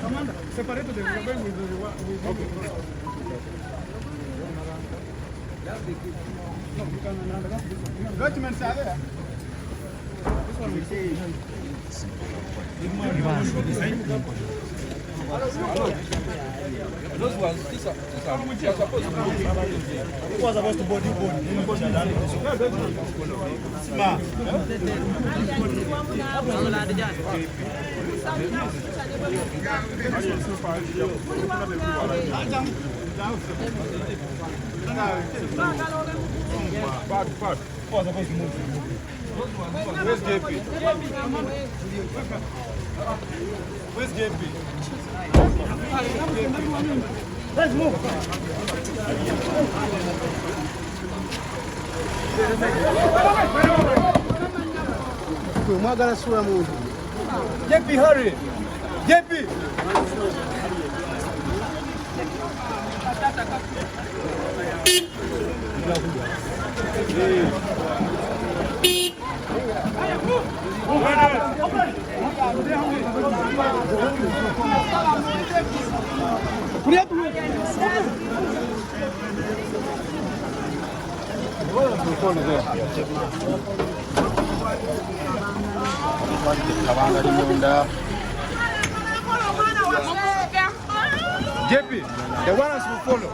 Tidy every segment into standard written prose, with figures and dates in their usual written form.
Commander, separate them. We're going with the no, you can documents are there. This one we see. Those ones, these are supposed to be. Who was supposed to body Bad. Who was supposed to move? Where's JP? Where's JP? Let's move. JP, hurry! JP! JP, the ones will follow.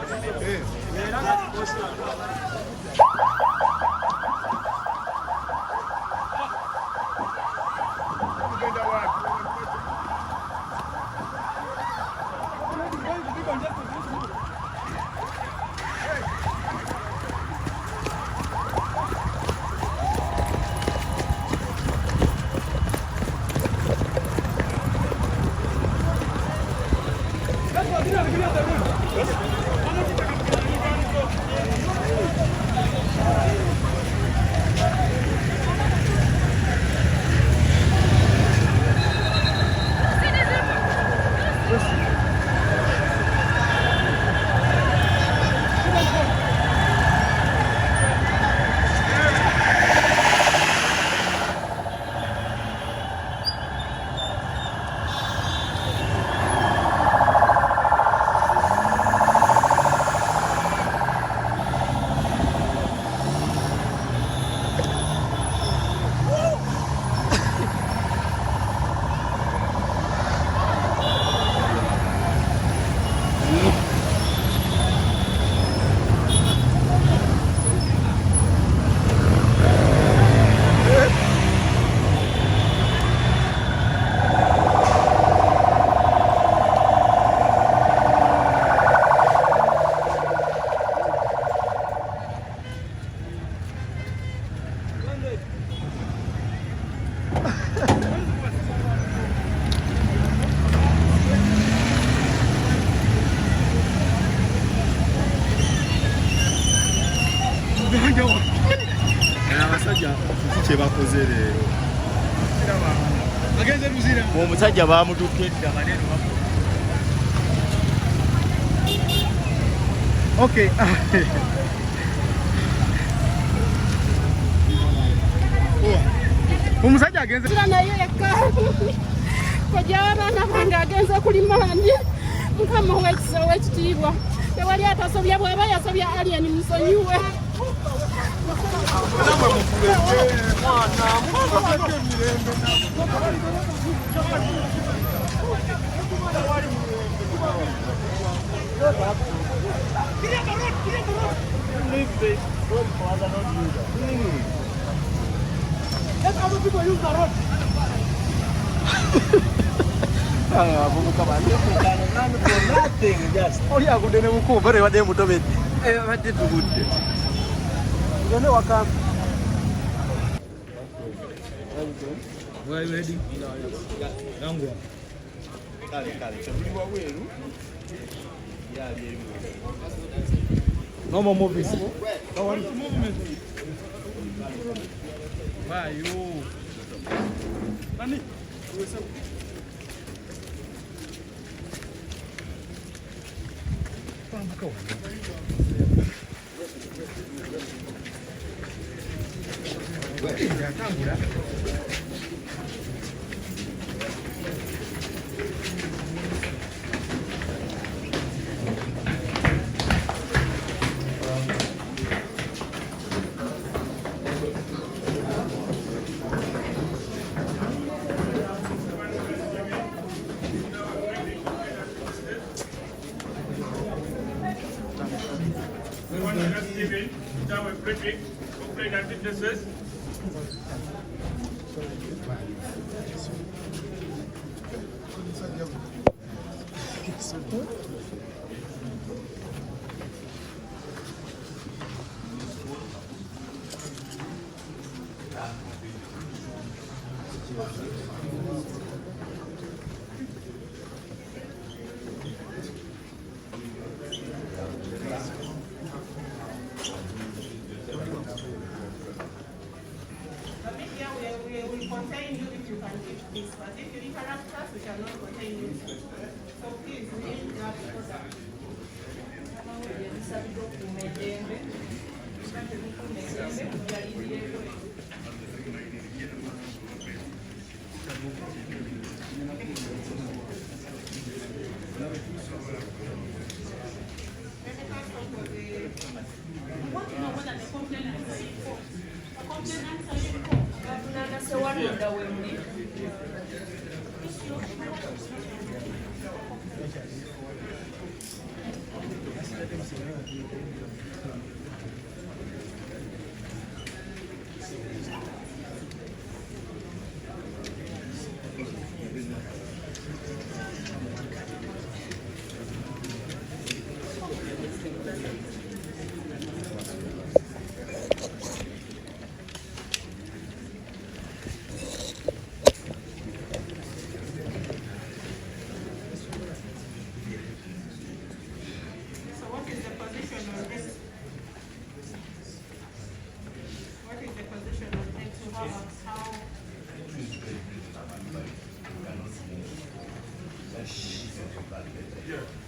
Omusajja bamutukkidde maneno. Okay. Omusajja agenze naye eka kojabana bange agenze kulimani mukama wekisa wekitiibwa tewali atasobya bweba yasobya alien musonyiwe Let other people use the road. Nothing, just. Oh yeah, good name ko bare wade mutobe. What did good? Ngene waka. Why ready? Nangwa. Kale. Chabuli wa welu. Ya yeri. No more movies. How are you? Movement. Why you? Nani? Contain you if you can give this, but if you interrupt us, we cannot contain you. So please, name that person. Yeah.